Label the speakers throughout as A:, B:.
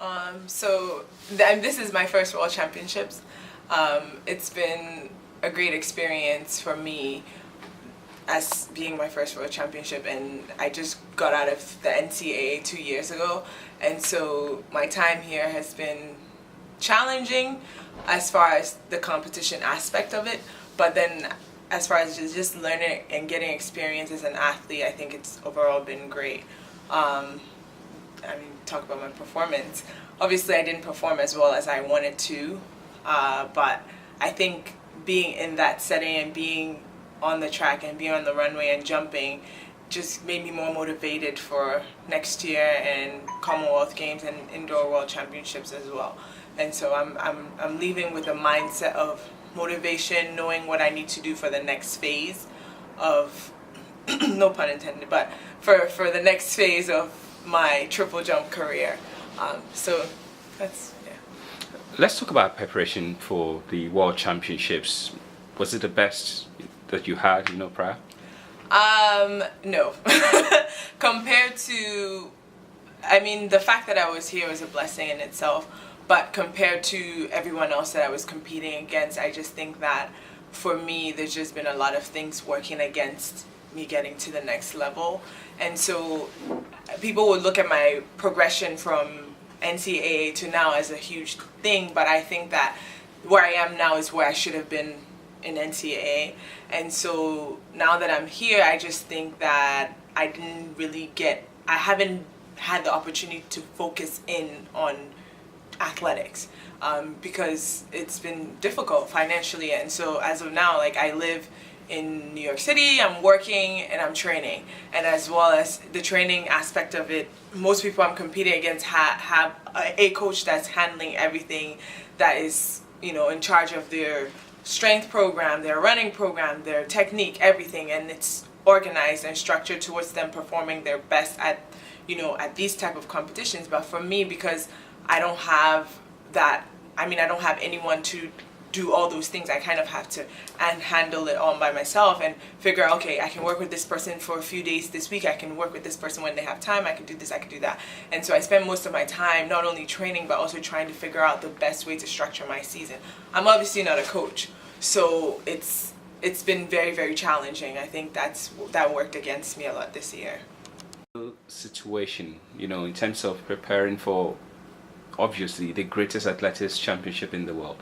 A: This is my first World Championships. It's been a great experience for me as being my first World Championship, and I just got out of the NCAA 2 years ago, and so my time here has been challenging as far as the competition aspect of it, but then as far as just learning and getting experience as an athlete, I think it's overall been great. Talk about my performance. Obviously, I didn't perform as well as I wanted to, but I think being in that setting and being on the track and being on the runway and jumping just made me more motivated for next year and Commonwealth Games and Indoor World Championships as well. And so I'm leaving with a mindset of motivation, knowing what I need to do for the next phase of no pun intended, but for the next phase of my triple jump career. So that's, yeah.
B: Let's talk about preparation for the World Championships. Was it the best that you had, prior?
A: No. Compared to, the fact that I was here was a blessing in itself, but compared to everyone else that I was competing against, I just think that for me, there's just been a lot of things working against me getting to the next level. And so people would look at my progression from NCAA to now as a huge thing, but I think that where I am now is where I should have been in NCAA. And so now that I'm here, I just think that I haven't had the opportunity to focus in on athletics because it's been difficult financially. And so as of now, I live in New York City, I'm working and I'm training, and as well as the training aspect of it, most people I'm competing against have a coach that's handling everything, that is in charge of their strength program, their running program, their technique, everything, and it's organized and structured towards them performing their best at these type of competitions. But for me, because I don't have that, I don't have anyone to do all those things, I kind of have to handle it all by myself and figure out, okay, I can work with this person for a few days this week, I can work with this person when they have time, I can do this, I can do that. And so I spend most of my time not only training but also trying to figure out the best way to structure my season. I'm obviously not a coach, so it's been very, very challenging. I think that worked against me a lot this year.
B: Situation, in terms of preparing for obviously the greatest athletics championship in the world.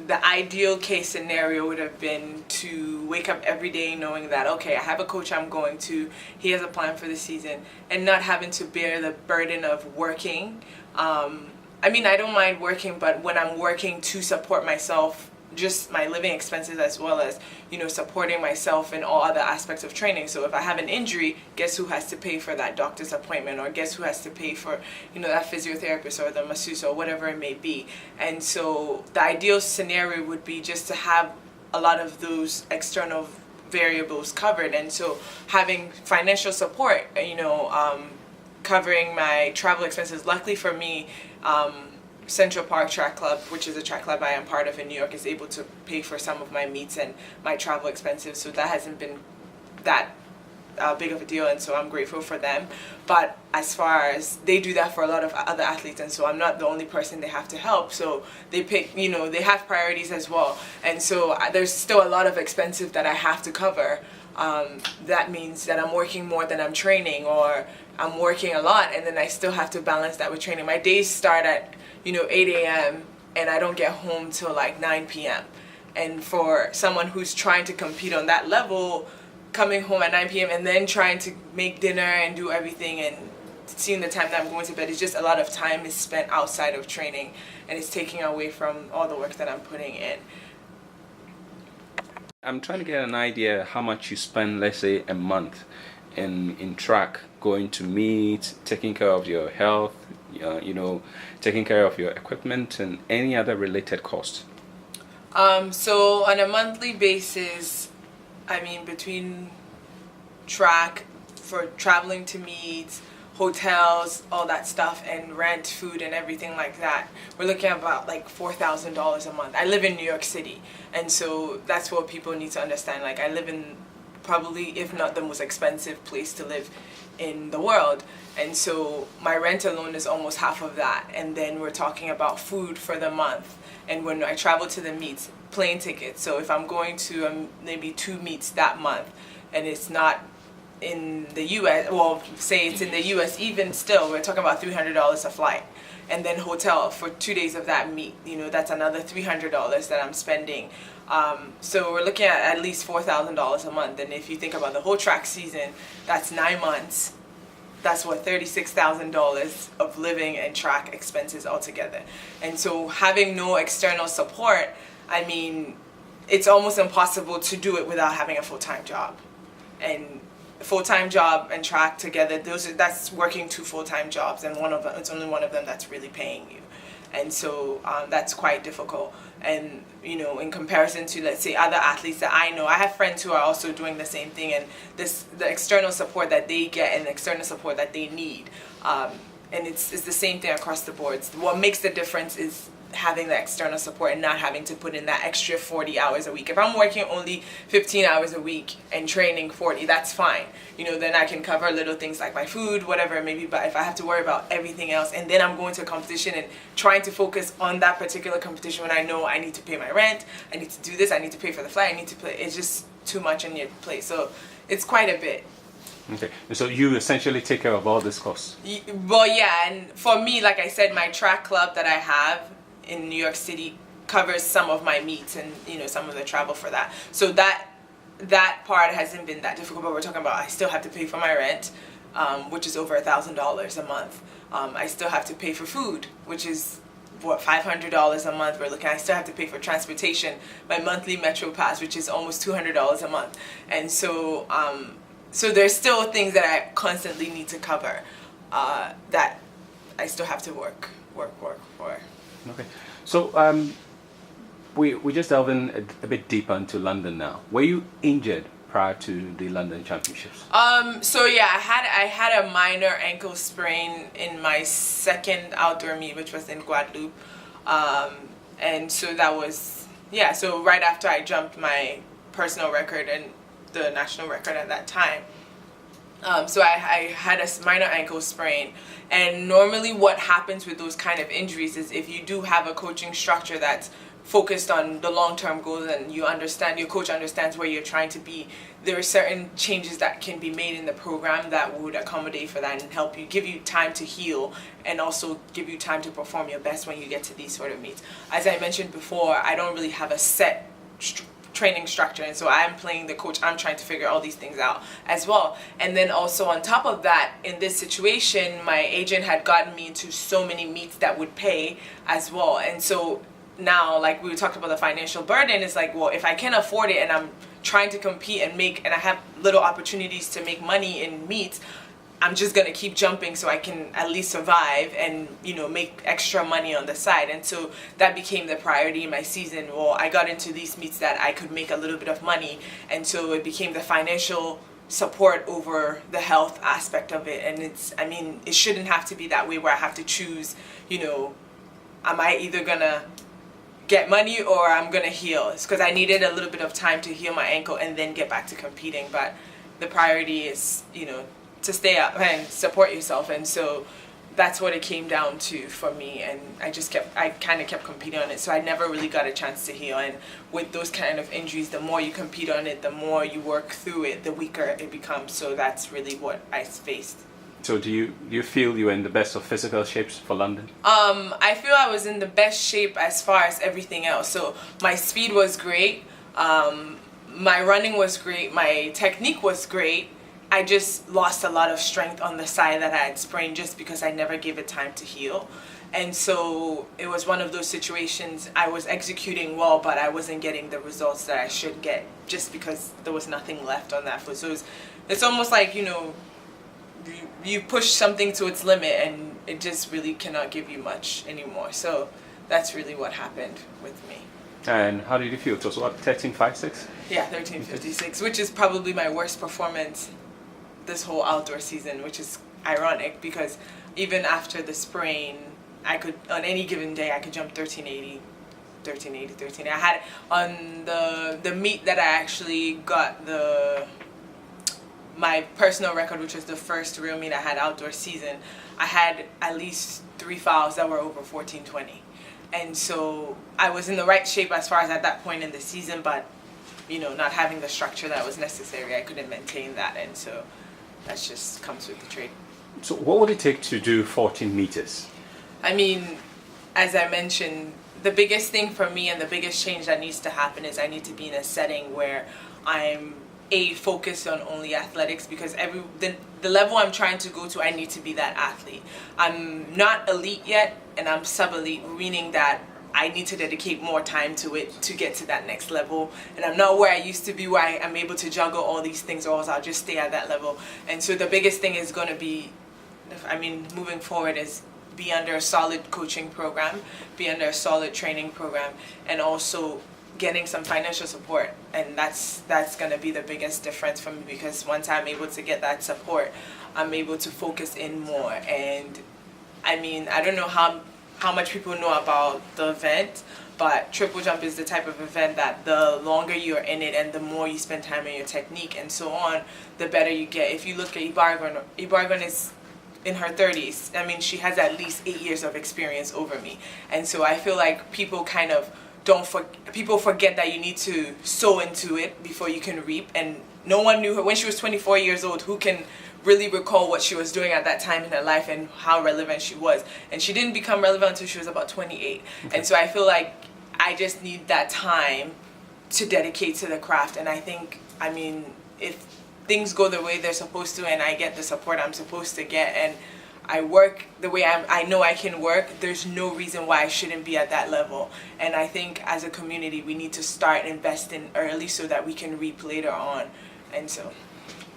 A: The ideal case scenario would have been to wake up every day knowing that, okay, I have a coach I'm going to, he has a plan for the season, and not having to bear the burden of working. I don't mind working, but when I'm working to support myself, just my living expenses, as well as supporting myself in all other aspects of training. So if I have an injury, guess who has to pay for that doctor's appointment, or guess who has to pay for that physiotherapist or the masseuse or whatever it may be. And so the ideal scenario would be just to have a lot of those external variables covered, and so having financial support, covering my travel expenses. Luckily for me, Central Park Track Club, which is a track club I am part of in New York, is able to pay for some of my meets and my travel expenses, so that hasn't been that big of a deal, and so I'm grateful for them. But as far as they do that for a lot of other athletes, and so I'm not the only person they have to help, so they pick, they have priorities as well, and so there's still a lot of expenses that I have to cover. That means that I'm working more than I'm training, or I'm working a lot and then I still have to balance that with training. My days start at 8 a.m. and I don't get home till 9 p.m. And for someone who's trying to compete on that level, coming home at 9 p.m. and then trying to make dinner and do everything and seeing the time that I'm going to bed, it's just a lot of time is spent outside of training, and it's taking away from all the work that I'm putting in.
B: I'm trying to get an idea how much you spend, let's say, a month in track, going to meet, taking care of your health, taking care of your equipment and any other related costs.
A: So on a monthly basis, between track, for traveling to meets, hotels, all that stuff, and rent, food, and everything like that, we're looking at about $4,000 a month. I live in New York City, and so that's what people need to understand. I live in probably, if not the most expensive place to live in the world. And so my rent alone is almost half of that. And then we're talking about food for the month. And when I travel to the meets, plane tickets. So if I'm going to maybe 2 meets that month, and it's not in the US, well, say it's in the US, even still, we're talking about $300 a flight. And then hotel for 2 days of that meet, that's another $300 that I'm spending. So we're looking at least $4,000 a month. And if you think about the whole track season, that's 9 months. That's what, $36,000 of living and track expenses altogether. And so having no external support, I mean, it's almost impossible to do it without having a full-time job. And full-time job and track together, that's working 2 full-time jobs, and it's only one of them that's really paying you. And so that's quite difficult. And in comparison to, let's say, other athletes that I know, I have friends who are also doing the same thing, and the external support that they get and the external support that they need, and it's the same thing across the board. What makes the difference is having the external support and not having to put in that extra 40 hours a week. If I'm working only 15 hours a week and training 40, that's fine. Then I can cover little things like my food, whatever it may be. But if I have to worry about everything else, and then I'm going to a competition and trying to focus on that particular competition when I know I need to pay my rent, I need to do this, I need to pay for the flight, I need to play, it's just too much on your plate. So it's quite a bit.
B: Okay, so you essentially take care of all this costs?
A: Well, yeah, and for me, like I said, my track club that I have in New York City covers some of my meets and some of the travel for that. So that part hasn't been that difficult. But we're talking about I still have to pay for my rent, which is over $1,000 a month. I still have to pay for food, which is what, $500 a month. We're looking. I still have to pay for transportation, my monthly Metro Pass, which is almost $200 a month. And so so there's still things that I constantly need to cover that I still have to work for.
B: Okay, so we just delve in a bit deeper into London now. Were you injured prior to the London Championships?
A: So yeah, I had a minor ankle sprain in my second outdoor meet, which was in Guadeloupe, and so that was So right after I jumped my personal record and the national record at that time. So I had a minor ankle sprain, and normally what happens with those kind of injuries is if you do have a coaching structure that's focused on the long-term goals and your coach understands where you're trying to be, there are certain changes that can be made in the program that would accommodate for that and help you, give you time to heal, and also give you time to perform your best when you get to these sort of meets. As I mentioned before, I don't really have a set training structure, and so I'm playing the coach. I'm trying to figure all these things out as well. And then also on top of that, in this situation, my agent had gotten me into so many meets that would pay as well. And so now, like we talked about the financial burden, it's like, well, if I can afford it and I'm trying to compete and I have little opportunities to make money in meets, I'm just gonna keep jumping so I can at least survive and make extra money on the side. And so that became the priority in my season. Well, I got into these meets that I could make a little bit of money, and so it became the financial support over the health aspect of it. And it shouldn't have to be that way where I have to choose, am I either gonna get money or I'm gonna heal? It's because I needed a little bit of time to heal my ankle and then get back to competing. But the priority is to stay up and support yourself, and so that's what it came down to for me. And I kind of kept competing on it, so I never really got a chance to heal. And with those kind of injuries, the more you compete on it, the more you work through it, the weaker it becomes. So that's really what I faced.
B: So do you feel you were in the best of physical shapes for London?
A: I feel I was in the best shape as far as everything else. So my speed was great, my running was great, my technique was great. I just lost a lot of strength on the side that I had sprained just because I never gave it time to heal. And so it was one of those situations. I was executing well, but I wasn't getting the results that I should get just because there was nothing left on that foot. So it's almost like, you push something to its limit and it just really cannot give you much anymore. So that's really what happened with me.
B: And how did you feel? It was what, 13.56?
A: Yeah, 13.56, which is probably my worst performance this whole outdoor season, which is ironic because even after the sprain, on any given day, I could jump 1380. I had on the meet that I actually got the my personal record, which was the first real meet I had outdoor season, I had at least 3 fouls that were over 14:20. And so I was in the right shape as far as at that point in the season, but not having the structure that was necessary, I couldn't maintain that, and so that just comes with the trade.
B: So what would it take to do 14 meters?
A: I mean, as I mentioned, the biggest thing for me and the biggest change that needs to happen is I need to be in a setting where I'm focused on only athletics, because the level I'm trying to go to, I need to be that athlete. I'm not elite yet, and I'm sub-elite, meaning that I need to dedicate more time to it to get to that next level. And I'm not where I used to be, where I'm able to juggle all these things, or else I'll just stay at that level. And so the biggest thing is going to be, moving forward, is be under a solid coaching program, be under a solid training program, and also getting some financial support. And that's going to be the biggest difference for me, because once I'm able to get that support, I'm able to focus in more. And I don't know how much people know about the event, but triple jump is the type of event that the longer you're in it and the more you spend time on your technique and so on, the better you get. If you look at Ibargwan is in her 30s. She has at least 8 years of experience over me. And so I feel like people kind of people forget that you need to sow into it before you can reap. And no one knew her when she was 24 years old. Who can really recall what she was doing at that time in her life and how relevant she was? And she didn't become relevant until she was about 28. Okay. And so I feel like I just need that time to dedicate to the craft. And I think, if things go the way they're supposed to, and I get the support I'm supposed to get, and I work the way I know I can work, there's no reason why I shouldn't be at that level. And I think as a community, we need to start investing early so that we can reap later on. And so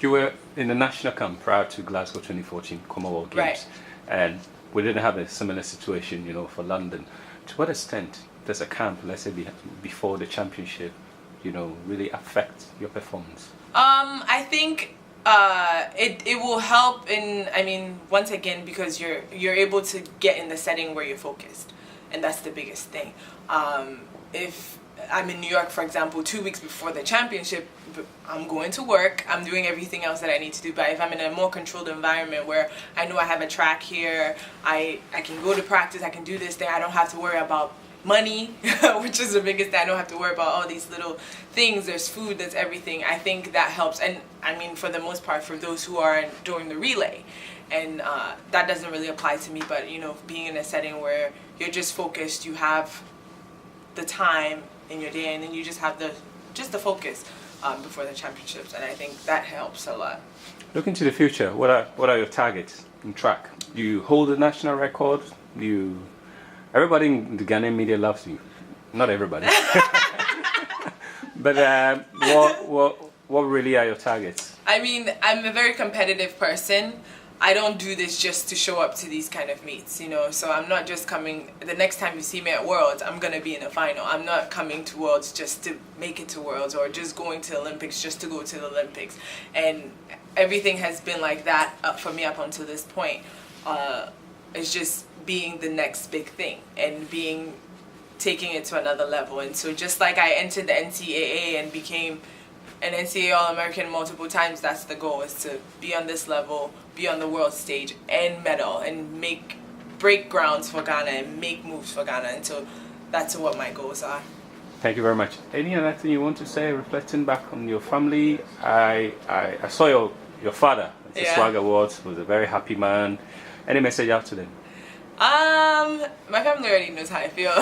B: you were in the national camp prior to Glasgow 2014 Commonwealth Games,
A: right,
B: and we didn't have a similar situation, for London. To what extent does a camp, let's say before the championship, really affect your performance?
A: I think it will help once again, because you're able to get in the setting where you're focused, and that's the biggest thing. If I'm in New York, for example, 2 weeks before the championship, I'm going to work, I'm doing everything else that I need to do. But if I'm in a more controlled environment where I know I have a track here, I can go to practice, I can do this thing, I don't have to worry about money, which is the biggest thing. I don't have to worry about all these little things. There's food, there's everything. I think that helps. And for the most part, for those who are doing the relay, and that doesn't really apply to me, but being in a setting where you're just focused, you have the time in your day, and then you just have the focus before the championships, and I think that helps a lot.
B: Looking to the future, what are your targets in track? You hold a national record. Everybody in the Ghanaian media loves you. Not everybody. But what really are your targets?
A: I'm a very competitive person. I don't do this just to show up to these kind of meets, So I'm not just coming. The next time you see me at Worlds, I'm going to be in a final. I'm not coming to Worlds just to make it to Worlds, or just going to the Olympics just to go to the Olympics. And everything has been like that for me up until this point. It's just being the next big thing and taking it to another level. And so just like I entered the NCAA and became an NCAA All-American multiple times, that's the goal, is to be on this level, be on the world stage, and medal, and break grounds for Ghana and make moves for Ghana. And so that's what my goals are.
B: Thank you very much. Any other thing you want to say, reflecting back on your family? I saw your father at the Swag Awards. Was a very happy man. Any message out to them?
A: My family already knows how I feel.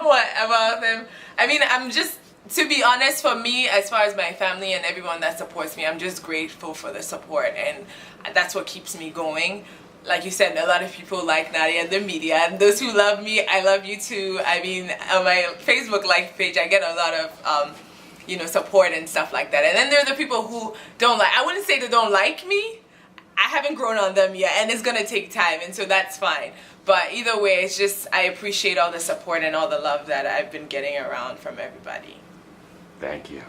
A: What about them? I'm just, to be honest, for me, as far as my family and everyone that supports me, I'm just grateful for the support, and that's what keeps me going. Like you said, a lot of people like Nadia in the media, and those who love me, I love you too. On my Facebook like page, I get a lot of support and stuff like that. And then there are the people who don't like. I wouldn't say they don't like me. I haven't grown on them yet, and it's gonna take time, and so that's fine. But either way, it's just, I appreciate all the support and all the love that I've been getting around from everybody.
B: Thank you.